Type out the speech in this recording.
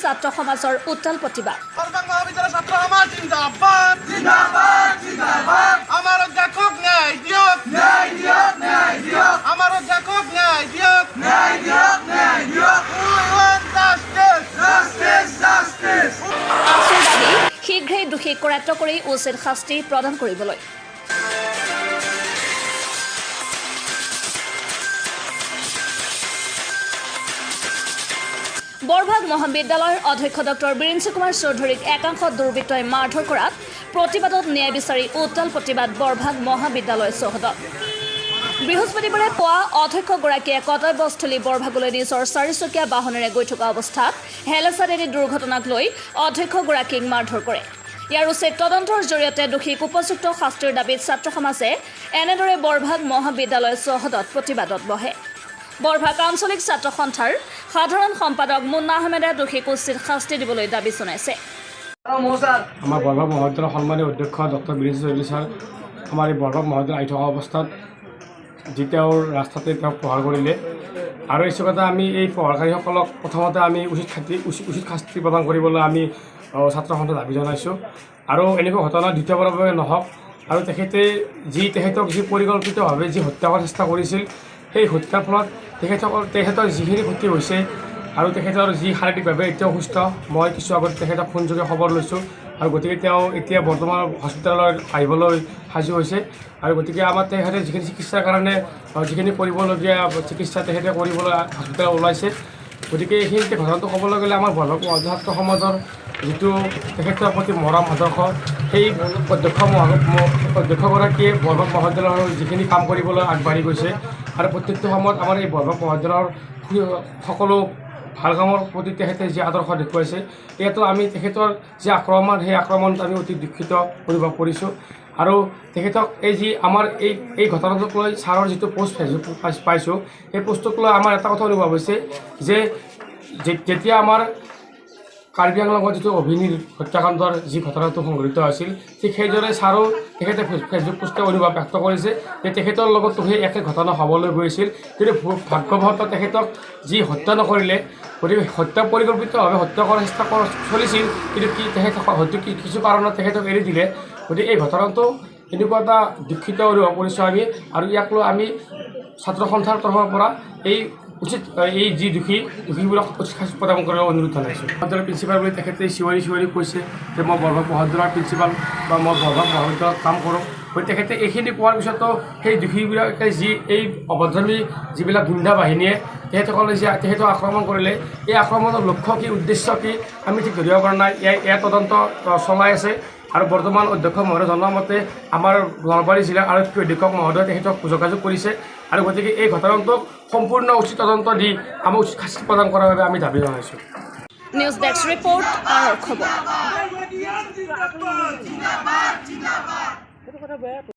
ছাত্ৰ সমাজৰ উত্তাল প্ৰতিবাদ শীঘ্ৰেই দোষীক কৰায়ত্ব কৰি উচিত শাস্তি প্ৰদান কৰিবলৈ বৰভাগ মহাবিদ্যালয়ৰ অধ্যক্ষ ডক্টৰ বীৰেন্দ্ৰ কুমাৰ চৌধুৰীক একাংশ দুৰ্বৃত্তই মাৰধৰ কৰাত প্ৰতিবাদত ন্যায় বিচাৰি উত্তাল প্ৰতিবাদ বৰভাগ মহাবিদ্যালয় চৌহদত বৃহস্পতিবাৰে পুৱা অধ্যক্ষগৰাকীয়ে কৰ্তব্যস্থলী বৰভাগলৈ নিজৰ চাৰিচকীয়া বাহনেৰে গৈ থকা অৱস্থাত হেলেচাৰেৰী দুৰ্ঘটনাক লৈ অধ্যক্ষগৰাকীক মাৰধৰ কৰে। ইয়াৰ উচিত তদন্তৰ জৰিয়তে দোষীক উপযুক্ত শাস্তিৰ দাবীত ছাত্ৰ সমাজে এনেদৰে বৰভাগ মহাবিদ্যালয় চৌহদত প্ৰতিবাদত বহে। বৰভাগ আঞ্চলিক ছাত্ৰ সন্থাৰ সাধাৰণ সম্পাদক মুন্না আহমেদে দোষীক উচিত শাস্তি দিবলৈ দাবী জনাইছে। আমাৰ বৰভাগ মহাবিদ্যালয়ৰ সন্মানীয় অধ্যক্ষ ডক্টৰ বীৰেন্দ্ৰ চৌধুৰী ছাৰ আমাৰ এই বৰভাগ মহাবিদ্যালয় আহি থকা অৱস্থাত যি তেওঁৰ ৰাস্তাতে তেওঁক প্ৰহাৰ কৰিলে আৰু এই চকতে আমি এই প্ৰহাৰকাৰীসকলক প্ৰথমতে আমি উচিত শাস্তি প্ৰদান কৰিবলৈ আমি ছাত্ৰ সন্থাৰ দাবী জনাইছোঁ আৰু এনেকুৱা ঘটনা দ্বিতীয়বাৰৰ বাবে নহওক আৰু তেখেতক যি পৰিকল্পিতভাৱে যি হত্যা কৰাৰ চেষ্টা কৰিছিল সেই হত্যাৰ ফলত তেখেতৰ যিখিনি ক্ষতি হৈছে আৰু তেখেতৰ যি শাৰীৰিকভাৱে এতিয়াও সুস্থ মই কিছু আগত তেখেতক ফোনযোগে খবৰ লৈছোঁ আৰু গতিকে তেওঁ এতিয়া বৰ্তমান হস্পিটেললৈ আহিবলৈ সাজু হৈছে আৰু গতিকে আমাৰ তেখেতে যিখিনি চিকিৎসাৰ কাৰণে যিখিনি কৰিবলগীয়া চিকিৎসা তেখেতে কৰিবলৈ হস্পিটেলত ওলাইছে। গতিকে এইখিনিতে ঘটনাটো ক'বলৈ গ'লে আমাৰ বৰভাগ ছাত্ৰ সমাজৰ যিটো তেখেতৰ প্ৰতি মৰম আদৰ্শ সেই অধ্যক্ষগৰাকীয়ে বৰভাগ মহাবিদ্যালয়ৰ যিখিনি কাম কৰিবলৈ আগবাঢ়ি গৈছে আৰু প্ৰত্যেকটো সময়ত আমাৰ এই বৰভাগ মহাবিদ্যালয়ৰ সকলো ভাল কামৰ প্ৰতি তেখেতে যি আদৰ্শ দেখুৱাইছে ইয়াতো আমি তেখেতৰ যি আক্ৰমণ সেই আক্ৰমণত আমি অতি দুখিত অনুভৱ কৰিছোঁ আৰু তেখেতক এই যি আমাৰ এই ঘটনাটোক লৈ ছাৰৰ যিটো পোষ্ট ফেচবুক পাইছোঁ সেই পোষ্টটোক লৈ আমাৰ এটা কথা অনুভৱ হৈছে যে যেতিয়া আমাৰ কাৰ্বি আংলঙৰ যিটো অভিনীল হত্যাকাণ্ডৰ যি ঘটনাটো সংঘটিত হৈছিল ঠিক সেইদৰে ছাৰো তেখেতে ফেচবুক পোষ্টে অনুভৱ ব্যক্ত কৰিছে যে তেখেতৰ লগতো সেই একে ঘটনা হ'বলৈ গৈছিল কিন্তু ভাগ্যবশতঃ তেখেতক যি হত্যা নকৰিলে গতিকে হত্যা পৰিকল্পিতভাৱে হত্যা কৰাৰ চেষ্টা চলিছিল কিন্তু তেখেতক হয়তো কিছু কাৰণত তেখেতক এৰি দিলে। গতিকে এই ঘটনাটো এনেকুৱা এটা দুখিত অনুভৱ কৰিছোঁ আমি আৰু ইয়াক লৈ আমি ছাত্ৰ সন্থাৰ তৰফৰ পৰা এই যি দোষীবোৰক উচিত শাস্তি প্ৰদান কৰিবলৈ অনুৰোধ জনাইছোঁ। মহাবিদ্যালয়ৰ প্ৰিন্সিপাল বুলি তেখেতে চিঞৰি কৈছে যে মই বৰভাগ মহাবিদ্যালয়ৰ প্ৰিন্সিপাল বা মই বৰভাগ মহাবিদ্যালয়ত কাম কৰোঁ। গতিকে তেখেতে এইখিনি কোৱাৰ পিছতো সেই দোষীবিলাকে যি এই অভদ্ৰামী যিবিলাক গুণ্ডা বাহিনীয়ে তেখেতসকলে যে তেখেতক আক্ৰমণ কৰিলে এই আক্ৰমণৰ লক্ষ্য কি উদ্দেশ্য কি আমি ঠিক ধৰিব পৰা নাই। ইয়াৰ তদন্ত চলাই আছে আৰু বৰ্তমান অধ্যক্ষ মহোদয়ে জনোৱা মতে আমাৰ নলবাৰী জিলাৰ আৰক্ষী অধীক্ষক মহোদয়ে তেখেতক যোগাযোগ কৰিছে আৰু গতিকে এই ঘটনাটোক সম্পূৰ্ণ উচিত তদন্ত দি আমাক উচিত শাস্তি প্ৰদান কৰাৰ বাবে আমি দাবী জনাইছোঁ। নিউজ ডেস্ক ৰিপৰ্ট আৰু খবৰ।